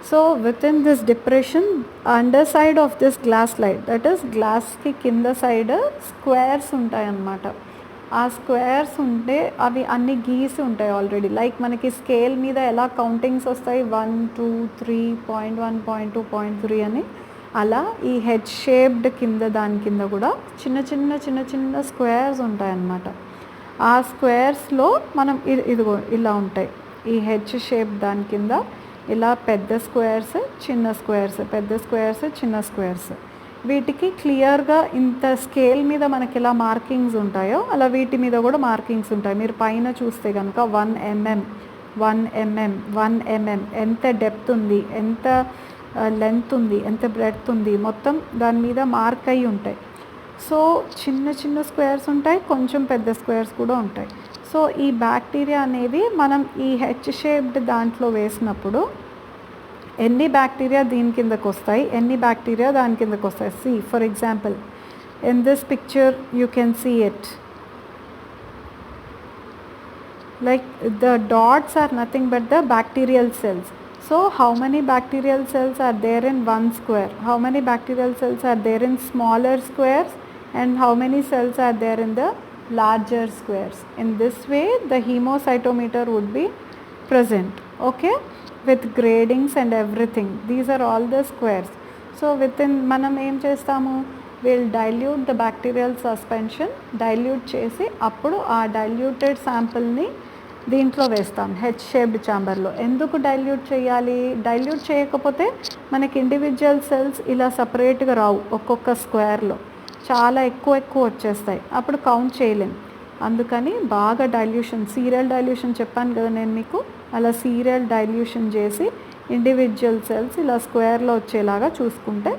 So within this depression under side of this glass slide, that is గ్లాస్కి కింద side squares ఉంటాయి అన్నమాట. ఆ స్క్వేర్స్ ఉంటే అవి అన్ని గీసి ఉంటాయి ఆల్రెడీ. లైక్ మనకి స్కేల్ మీద ఎలా కౌంటింగ్స్ వస్తాయి 1 2 3 0.1 0.2 0.3 అని, అలా ఈ హెడ్ షేప్డ్ కింద దాని కింద కూడా చిన్న చిన్న చిన్న చిన్న స్క్వేర్స్ ఉంటాయన్నమాట. ఆ స్క్వేర్స్లో మనం ఇదిగో ఇలా ఉంటాయి. ఈ హెడ్ షేప్ దాని కింద ఇలా పెద్ద స్క్వేర్స్ చిన్న స్క్వేర్స్, పెద్ద స్క్వేర్స్ చిన్న స్క్వేర్స్. వీటికి క్లియర్గా ఇంత స్కేల్ మీద మనకి ఎలా మార్కింగ్స్ ఉంటాయో అలా వీటి మీద కూడా మార్కింగ్స్ ఉంటాయి. మీరు పైన చూస్తే కనుక 1 mm 1 mm 1 mm ఎంత డెప్త్ ఉంది, ఎంత లెంత్ ఉంది, ఎంత బ్రెడ్త్ ఉంది, మొత్తం దాని మీద మార్క్ అయి ఉంటాయి. సో చిన్న చిన్న స్క్వేర్స్ ఉంటాయి, కొంచెం పెద్ద స్క్వేర్స్ కూడా ఉంటాయి. సో ఈ బ్యాక్టీరియా అనేవి మనం ఈ హెచ్ షేప్డ్ దాంట్లో వేసినప్పుడు ఎన్ని బ్యాక్టీరియా దీని కిందకు వస్తాయి, ఎన్ని బ్యాక్టీరియా దాని కిందకు వస్తాయి. See for example in this picture you can see it like the dots are nothing but the bacterial cells. So how many bacterial cells are there in one square, how many bacterial cells are there in smaller squares, and how many cells are there in the larger squares. In this way the hemocytometer would be present, okay, with gradings and everything. These are all the squares. So within manam em chestamu, we'll dilute the bacterial suspension, dilute చేసి అప్పుడు ఆ diluted sample ని దీంట్లో వేస్తాం H shaped ఛాంబర్లో. ఎందుకు dilute చేయాలి? Dilute చేయకపోతే మనకి ఇండివిజువల్ సెల్స్ ఇలా సపరేట్గా రావు, ఒక్కొక్క స్క్వేర్లో చాలా ఎక్కువ వచ్చేస్తాయి, అప్పుడు కౌంట్ చేయలేం. అందుకని బాగా డైల్యూషన్, సీరియల్ డైల్యూషన్ చెప్పాను కదా నేను మీకు, అలా సీరియల్ డైల్యూషన్ చేసి ఇండివిజువల్ సెల్స్ ఇలా స్క్వేర్లో వచ్చేలాగా చూసుకుంటే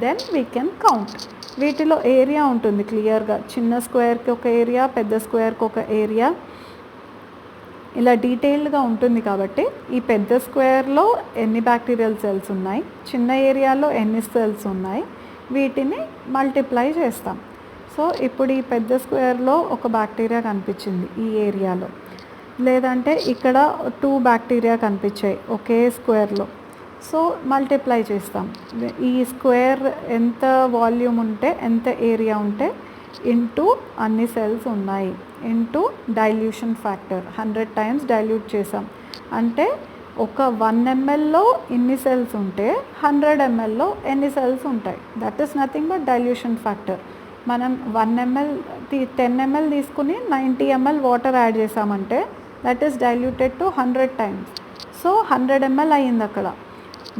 దెన్ వీ కెన్ కౌంట్. వీటిలో ఏరియా ఉంటుంది క్లియర్గా, చిన్న స్క్వేర్కి ఒక ఏరియా, పెద్ద స్క్వేర్కి ఒక ఏరియా, ఇలా డీటెయిల్డ్గా ఉంటుంది. కాబట్టి ఈ పెద్ద స్క్వేర్లో ఎన్ని బ్యాక్టీరియల్ సెల్స్ ఉన్నాయి, చిన్న ఏరియాలో ఎన్ని సెల్స్ ఉన్నాయి, వీటిని మల్టిప్లై చేస్తాం. సో ఇప్పుడు ఈ పెద్ద స్క్వేర్లో ఒక బ్యాక్టీరియా కనిపించింది ఈ ఏరియాలో, లేదంటే ఇక్కడ 2 బ్యాక్టీరియా కనిపించాయి ఒకే స్క్వేర్లో. సో మల్టిప్లై చేస్తాం. ఈ స్క్వేర్ ఎంత వాల్యూమ్ ఉంటే, ఎంత ఏరియా ఉంటే ఇంటూ అన్ని సెల్స్ ఉన్నాయి, into dilution factor 100 times dilute చేసాం అంటే ఒక 1 mlలో ఇన్ని సెల్స్ ఉంటే 100 mlలో ఎన్ని సెల్స్ ఉంటాయి. That is nothing but dilution factor. మనం 1 ml 10 ml తీసుకుని 90 ml వాటర్ యాడ్ చేసామంటే that is diluted to 100 times. So 100 ml అయ్యింది అక్కడ.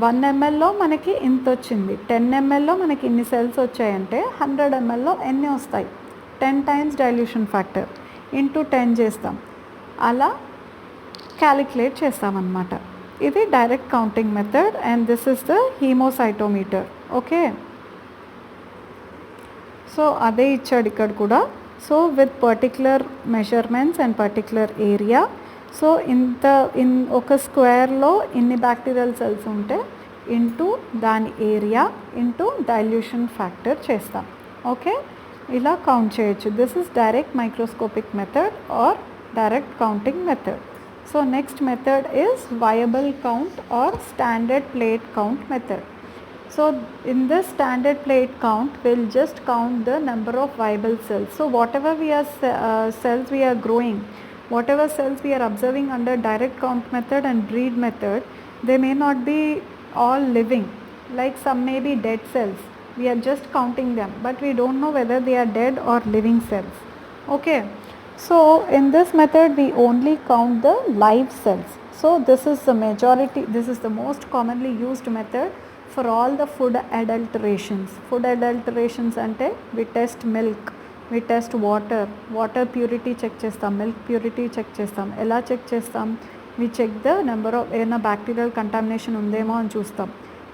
1 mlలో మనకి ఇంత వచ్చింది, 10 mlలో మనకి ఇన్ని సెల్స్ వచ్చాయంటే 100 mlలో ఎన్ని వస్తాయి, 10 టైమ్స్ డైల్యూషన్ ఫ్యాక్టర్ ఇంటూ 10 చేస్తాం, అలా క్యాలిక్యులేట్ చేస్తామన్నమాట. ఇది direct counting method and this is the haemocytometer. Okay, so అదే ఇచ్చాడు ఇక్కడ కూడా. So with particular measurements and particular area. So ఒక స్క్వేర్లో ఇన్ని బ్యాక్టీరియల్ సెల్స్ ఉంటే ఇంటూ దాని ఏరియా ఇంటూ డైల్యూషన్ ఫ్యాక్టర్ చేస్తాం. ఓకే, ఇలా కౌంట్ చేయొచ్చు. This is direct microscopic method or direct counting method. So next method is viable count or standard plate count method. So in this standard plate count, we'll just count the number of viable cells. So whatever cells we are growing, whatever cells we are observing under direct count method and breed method, they may not be all living. Like some may be dead cells. We are just counting them, but we don't know whether they are dead or living cells. Okay. So in this method we only count the live cells. So this is the majority, this is the most commonly used method for all the food adulterations. Food adulterations ante we test milk, we test water purity check chestam, milk purity check chestam. Ela check chestam, we check the number of bacterial contamination undemo ani chustam.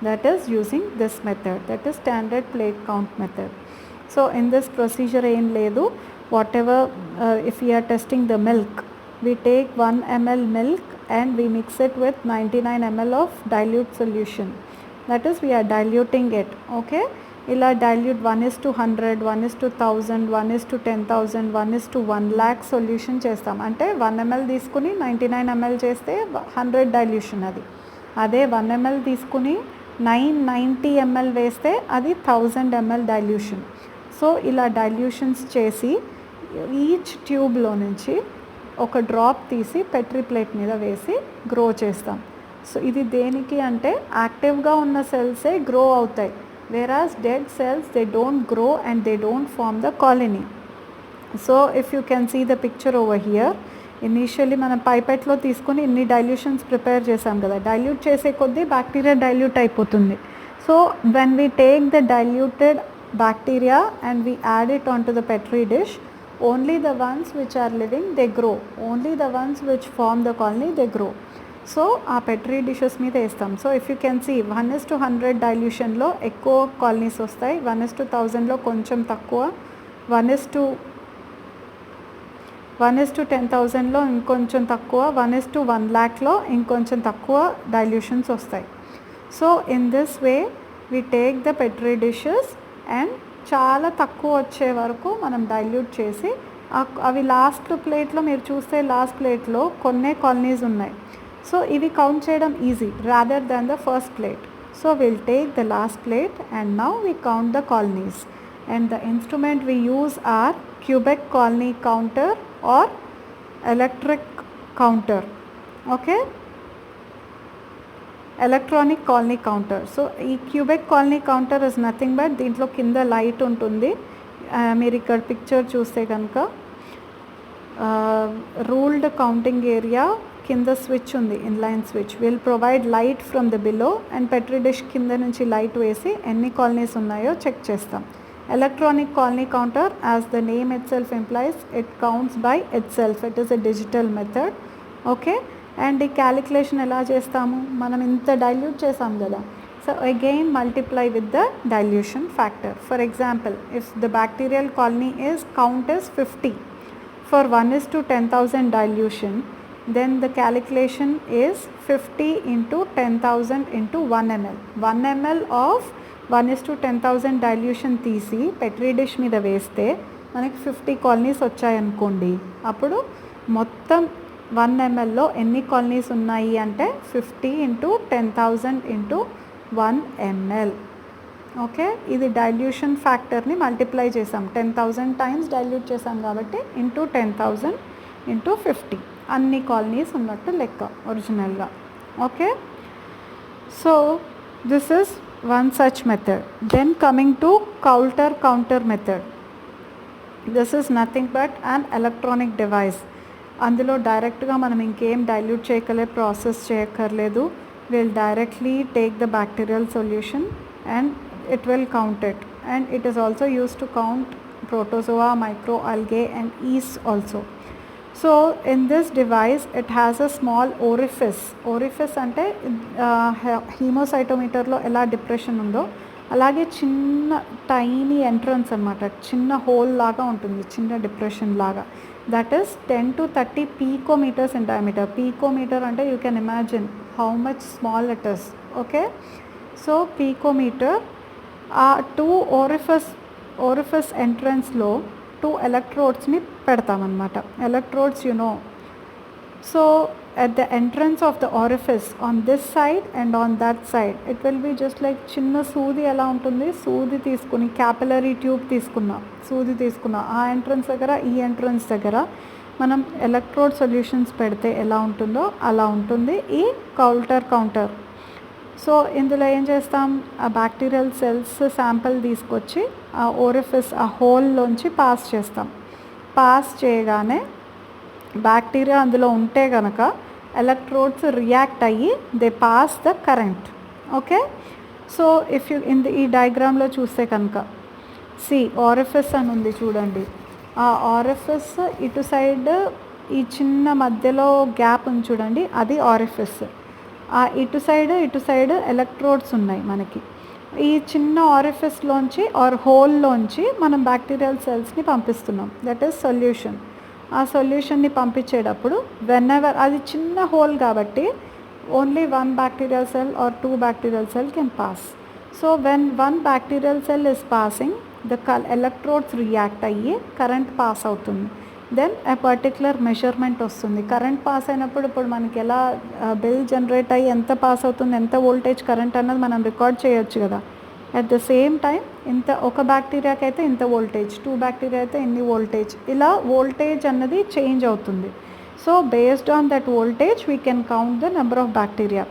That is using this method, that is standard plate count method. So in this procedure em ledu, whatever if we are testing the milk, we take 1 ml milk and we mix it with 99 ml of dilute solution. That is we are diluting it. Okay, ila dilute 1:100, 1:1000, 1:10,000, 1:1 lakh solution chestam. Ante 1 ml తీసుకుని 99 ml చేస్తే 100 dilution అది. అదే 1 ml తీసుకుని 990 ml వేస్తే అది 1000 ml dilution. So ఇలా dilutions చేసి each ట్యూబ్లో నుంచి ఒక డ్రాప్ తీసి పెట్రీ ప్లేట్ మీద వేసి గ్రో చేస్తాం. సో ఇది దేనికి అంటే యాక్టివ్గా ఉన్న సెల్సే గ్రో అవుతాయి, whereas dead cells they don't grow and they don't form the colony. So if you can see the picture over here, initially మనం పైపెట్లో తీసుకుని ఇన్ని డైల్యూషన్స్ ప్రిపేర్ చేసాం కదా, డైల్యూట్ చేసే కొద్దీ బ్యాక్టీరియా డైల్యూట్ అయిపోతుంది. So when we take the diluted bacteria and we add it on to the petri dish, only the ones which are living they grow, only the ones which form the colony they grow. So ఆ petri dishes మీద వేస్తాం. So if you can see 1:100 డైల్యూషన్లో ఎక్కువ colonies వస్తాయి, 1:1000లో కొంచెం తక్కువ, 1:10,000లో ఇంకొంచెం తక్కువ, 1:1 lakhలో ఇంకొంచెం తక్కువ డైల్యూషన్స్ వస్తాయి. So in this way we take the Petri dishes and చాలా తక్కువ వచ్చే వరకు మనం డైల్యూట్ చేసి అవి లాస్ట్ ప్లేట్లో మీరు చూస్తే లాస్ట్ ప్లేట్లో కొన్నే కాలనీస్ ఉన్నాయి. సో ఇవి కౌంట్ చేయడం easy rather than the first plate. So will take the last plate and now we count the colonies and the instrument we use are Quebec colony counter or electric counter. Okay, electronic colony counter. So ఈ Quebec colony counter is nothing but దీంట్లో కింద light ఉంటుంది. మీరు ఇక్కడ picture చూస్తే కనుక ruled counting area కింద switch ఉంది, inline switch will provide light from the below and Petri dish కింద నుంచి లైట్ వేసి ఎన్ని కాలనీస్ ఉన్నాయో చెక్ చేస్తాం. Electronic colony counter, as the name it self implies, it counts by it self, it is a digital method. Okay, and ఈ calculation ఎలా చేస్తాము, మనం ఇంత డైల్యూట్ చేసాం కదా, so again multiply with the dilution factor. For example, if the bacterial colony is count is 50 for 1:10,000 dilution, then the calculation is 50 into 10,000 into 1 ml. 1 ml of 1:10,000 dilution తీసి Petri dish మీద వేస్తే మనకి 50 colonies వచ్చాయనుకోండి. అప్పుడు మొత్తం 1 mlలో ఎన్ని colonies ఉన్నాయి అంటే 50 into 10,000 into 1 ml. Okay, ఇది డైల్యూషన్ ఫ్యాక్టర్ని మల్టిప్లై చేసాం, 10,000 టైమ్స్ డైల్యూట్ చేసాం కాబట్టి ఇంటూ 10,000 ఇంటూ 50 అన్ని కాలనీస్ ఉన్నట్టు లెక్క ఒరిజినల్గా. Okay, so this is one such method. Then coming to Coulter counter method. This is nothing but an electronic device. అందులో డైరెక్ట్గా మనం ఇంకేం డైల్యూట్ చేయకలే, ప్రాసెస్ చేయక్కర్లేదు. Will directly take the bacterial solution and it will count it, and it is also used to count protozoa, microalgae and yeast also. So in this device it has a small orifice. Orifice అంటే హీమోసైటోమీటర్లో ఎలా depression ఉందో అలాగే చిన్న tiny entrance అనమాట, చిన్న whole లాగా ఉంటుంది, చిన్న డిప్రెషన్ లాగా. That is 10 to 30 picometers in diameter. Picometer అంటే you can imagine how much small it is. Okay, so picometer, ఆ 2 ఓరిఫిస్ ఎంట్రన్స్లో 2 ఎలక్ట్రోడ్స్ని పెడతామన్నమాట. Electrodes you know. So at the entrance of the orifice on this side and on that side it will be just like చిన్న సూది ఎలా ఉంటుంది, సూది తీసుకుని క్యాపిలరీ ట్యూబ్ సూది తీసుకున్న ఆ ఎంట్రన్స్ దగ్గర ఈ ఎంట్రన్స్ దగ్గర మనం ఎలక్ట్రోడ్ సొల్యూషన్స్ పెడితే ఎలా ఉంటుందో అలా ఉంటుంది ఈ కౌల్టర్ కౌంటర్. సో ఇందులో ఏం చేస్తాం, ఆ బ్యాక్టీరియల్ సెల్స్ శాంపిల్ తీసుకొచ్చి ఆ ఓరిఫిస్, ఆ హోల్లోంచి పాస్ చేస్తాం. పాస్ చేయగానే బ్యాక్టీరియా అందులో ఉంటే కనుక ఎలక్ట్రోడ్స్ రియాక్ట్ అయ్యి they pass the current. Okay, so if you ఈ డయాగ్రామ్లో చూస్తే కనుక ఓరిఫిస్ అని ఉంది చూడండి. ఆ ఓరిఫిస్ ఇటు సైడ్ ఈ చిన్న మధ్యలో గ్యాప్ ఉంది చూడండి, అది ఓరిఫిస్. ఆ ఇటు సైడ్ ఎలక్ట్రోడ్స్ ఉన్నాయి మనకి. ఈ చిన్న ఆరిఫిస్లోంచి ఆర్ హోల్లోంచి మనం బ్యాక్టీరియల్ సెల్స్ని పంపిస్తున్నాం, దట్ ఈస్ సొల్యూషన్. ఆ సొల్యూషన్ని పంపించేటప్పుడు వెన్ఎవర్, అది చిన్న హోల్ కాబట్టి only 1 bacterial cell or 2 bacterial cell can pass. So when 1 bacterial cell is passing, the electrodes react అయ్యి కరెంట్ పాస్ అవుతుంది. దెన్ a పర్టిక్యులర్ మెజర్మెంట్ వస్తుంది. కరెంట్ పాస్ అయినప్పుడు ఇప్పుడు మనకి ఎలా బెల్ జనరేట్ అయ్యి ఎంత పాస్ అవుతుంది, ఎంత వోల్టేజ్ కరెంట్ అన్నది మనం రికార్డ్ చేయొచ్చు కదా. అట్ ద సేమ్ టైం ఇంత ఒక బ్యాక్టీరియాకి అయితే ఇంత వోల్టేజ్, 2 బ్యాక్టీరియా అయితే ఇన్ని వోల్టేజ్, ఇలా వోల్టేజ్ అన్నది చేంజ్ అవుతుంది. So based on that voltage we can count the number of bacteria.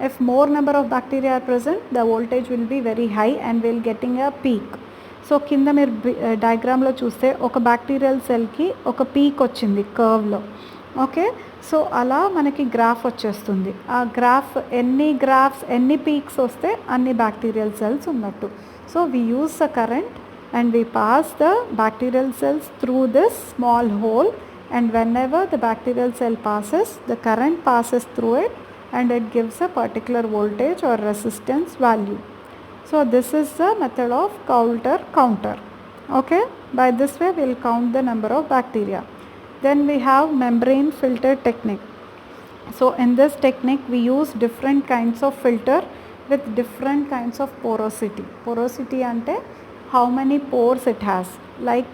If more number of bacteria are present the voltage will be very high and will getting a peak. So కింద మీరు డయాగ్రామ్లో చూస్తే ఒక bacterial సెల్కి ఒక peak వచ్చింది కర్వ్లో. Okay, so అలా మనకి graph వచ్చేస్తుంది. ఆ గ్రాఫ్ ఎన్ని పీక్స్ వస్తే అన్ని బ్యాక్టీరియల్ సెల్స్ ఉన్నట్టు. So we use the current and we pass the bacterial cells through this small whole, and whenever the bacterial cell passes, the current passes through it and it gives a particular voltage or resistance value. So this is the method of counter. Okay, by this way we will count the number of bacteria. Then we have membrane filter technique. So in this technique we use different kinds of filter with different kinds of porosity. Porosity ante how many pores it has. Like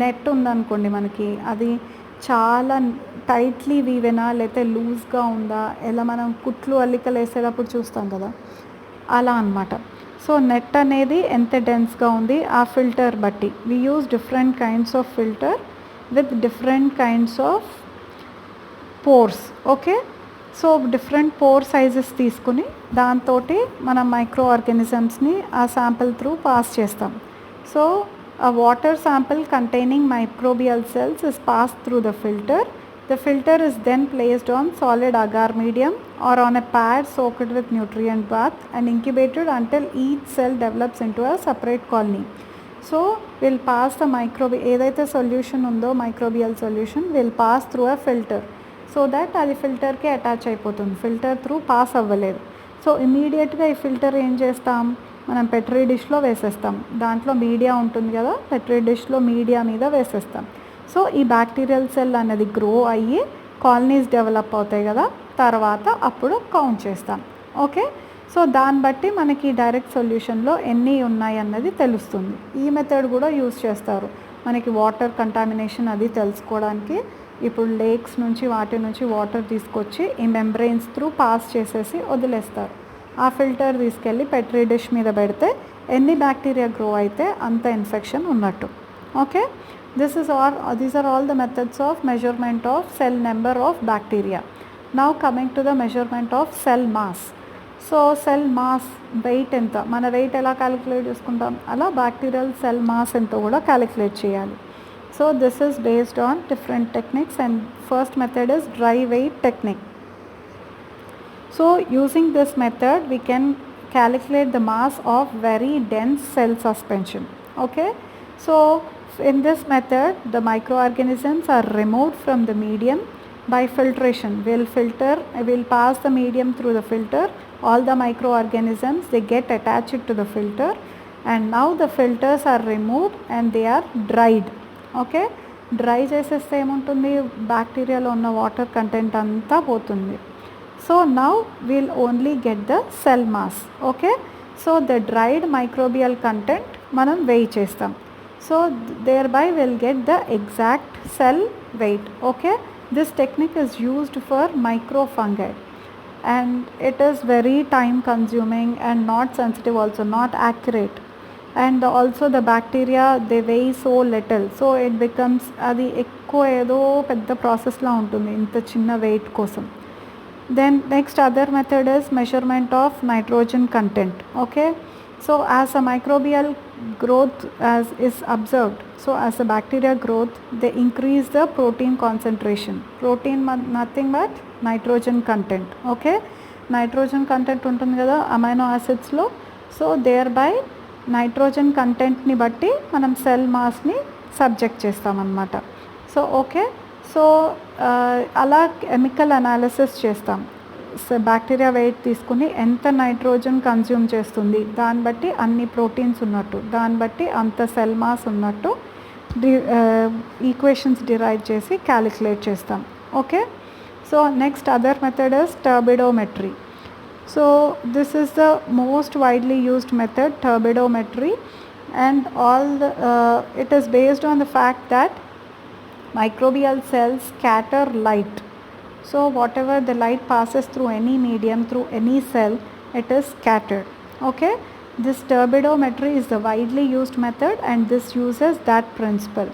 net ఉందనుకోండి మనకి, అది చాలా tightly వీవెనా లేకపోతే లూజ్గా ఉందా, ఎలా మనం కుట్లు అల్లికలు వేసేటప్పుడు చూస్తాం కదా, అలా అనమాట. సో నెట్ అనేది ఎంత డెన్స్గా ఉంది ఆ ఫిల్టర్ బట్టి we use different kinds of filter with different kinds of pores. Okay, so different pore sizes తీసుకుని దాంతో మనం మైక్రో ఆర్గానిజమ్స్ని ఆ శాంపిల్ త్రూ పాస్ చేస్తాం. So a water sample containing microbial cells is passed through the filter. The filter is then placed on solid agar medium or on a pad soaked with nutrient bath and incubated until each cell develops into a separate colony. So we'll pass the ఏదైతే solution ఉందో microbial solution will pass through a filter so that అది ఫిల్టర్కి attach అయిపోతుంది. Filter through pass అవ్వలేదు. So ఇమీడియట్గా ఈ filter ఏం చేస్తాం, మనం పెట్రీ డిష్లో వేసేస్తాం. దాంట్లో మీడియా ఉంటుంది కదా, పెట్రీ డిష్లో మీడియా మీద వేసేస్తాం. సో ఈ బ్యాక్టీరియల్ సెల్ అనేది గ్రో అయ్యి కాలనీస్ డెవలప్ అవుతాయి కదా, తర్వాత అప్పుడు కౌంట్ చేస్తాం. ఓకే, సో దాన్ని బట్టి మనకి డైరెక్ట్ సొల్యూషన్లో ఎన్ని ఉన్నాయి అన్నది తెలుస్తుంది. ఈ మెథడ్ కూడా యూస్ చేస్తారు మనకి వాటర్ కంటామినేషన్ అది తెలుసుకోవడానికి. ఇప్పుడు లేక్స్ నుంచి వాటి నుంచి వాటర్ తీసుకొచ్చి ఈ మెంబ్రెయిన్స్ త్రూ పాస్ చేసేసి వదిలేస్తారు. ఆ ఫిల్టర్ తీసుకెళ్ళి పెట్రీ డిష్ మీద పెడితే ఎన్ని బ్యాక్టీరియా గ్రో అయితే అంత ఇన్ఫెక్షన్ ఉన్నట్టు. Okay, these are all the methods of measurement of cell number of bacteria. Now coming to the measurement of cell mass. So cell mass weight ఎంత, మన wait ఎలా calculate చేసుకుంటాం అలా బ్యాక్టీరియల్ సెల్ మాస్ ఎంత కూడా calculate చేయాలి. So this is based on different techniques and first method is dry weight technique. So using this method we can calculate the mass of very dense cell suspension. Okay, so in this method the microorganisms are removed from the medium by filtration. We'll pass the medium through the filter. All the microorganisms they get attached to the filter and now the filters are removed and they are dried. Okay, dry చేసేస్తే ఏముంటుంది, బ్యాక్టీరియాలో ఉన్న water content అంతా పోతుంది. So now we'll only get the cell mass. Okay, so the dried microbial content మనం weigh చేస్తాం. So thereby we'll get the exact cell weight. Okay, this technique is used for microfungi and it is very time consuming and not sensitive, also not accurate, and also the bacteria they weigh so little, so it becomes అది ఎక్కువ ఏదో పెద్ద ప్రాసెస్లా ఉంటుంది ఇంత చిన్న wait కోసం. Then next other method is measurement of nitrogen content. Okay, so as a microbial growth is observed, so as a bacteria growth they increase the protein concentration. Protein nothing but nitrogen content. Okay, nitrogen content ఉంటుంది కదా amino యాసిడ్స్లో. So thereby nitrogen కంటెంట్ని బట్టి మనం cell మాస్ని subject చేస్తామన్నమాట. So okay, so అలా chemical analysis చేస్తాం. Bacteria wait తీసుకుని ఎంత నైట్రోజన్ కన్జ్యూమ్ చేస్తుంది దాన్ని బట్టి అన్ని ప్రోటీన్స్ ఉన్నట్టు, దాన్ని బట్టి అంత సెల్ మాస్ ఉన్నట్టు ఈక్వేషన్స్ డిరైవ్ చేసి క్యాలిక్యులేట్ చేస్తాం. Okay, so next other method is turbidometry. So this is the most widely used method, turbidometry, and it is based on the fact that microbial cells scatter light. So whatever the light passes through any medium, through any cell, it is scattered. Okay, this turbidometry is the widely used method and this uses that principle.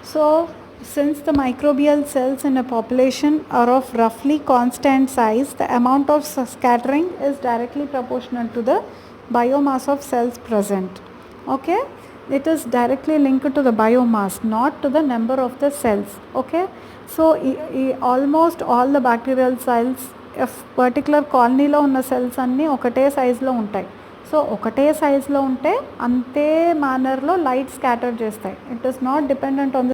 So since the microbial cells in a population are of roughly constant size, the amount of scattering is directly proportional to the biomass of cells present. Okay, it is directly linked to the biomass, not to the number of the cells. Okay, so almost all the bacterial cells, if particular కాలనీలో ఉన్న cells అన్నీ ఒకటే సైజులో ఉంటాయి. So ఒకటే సైజులో ఉంటే అంతే మేనర్లో లైట్ స్కాటర్ చేస్తాయి. It is not dependent on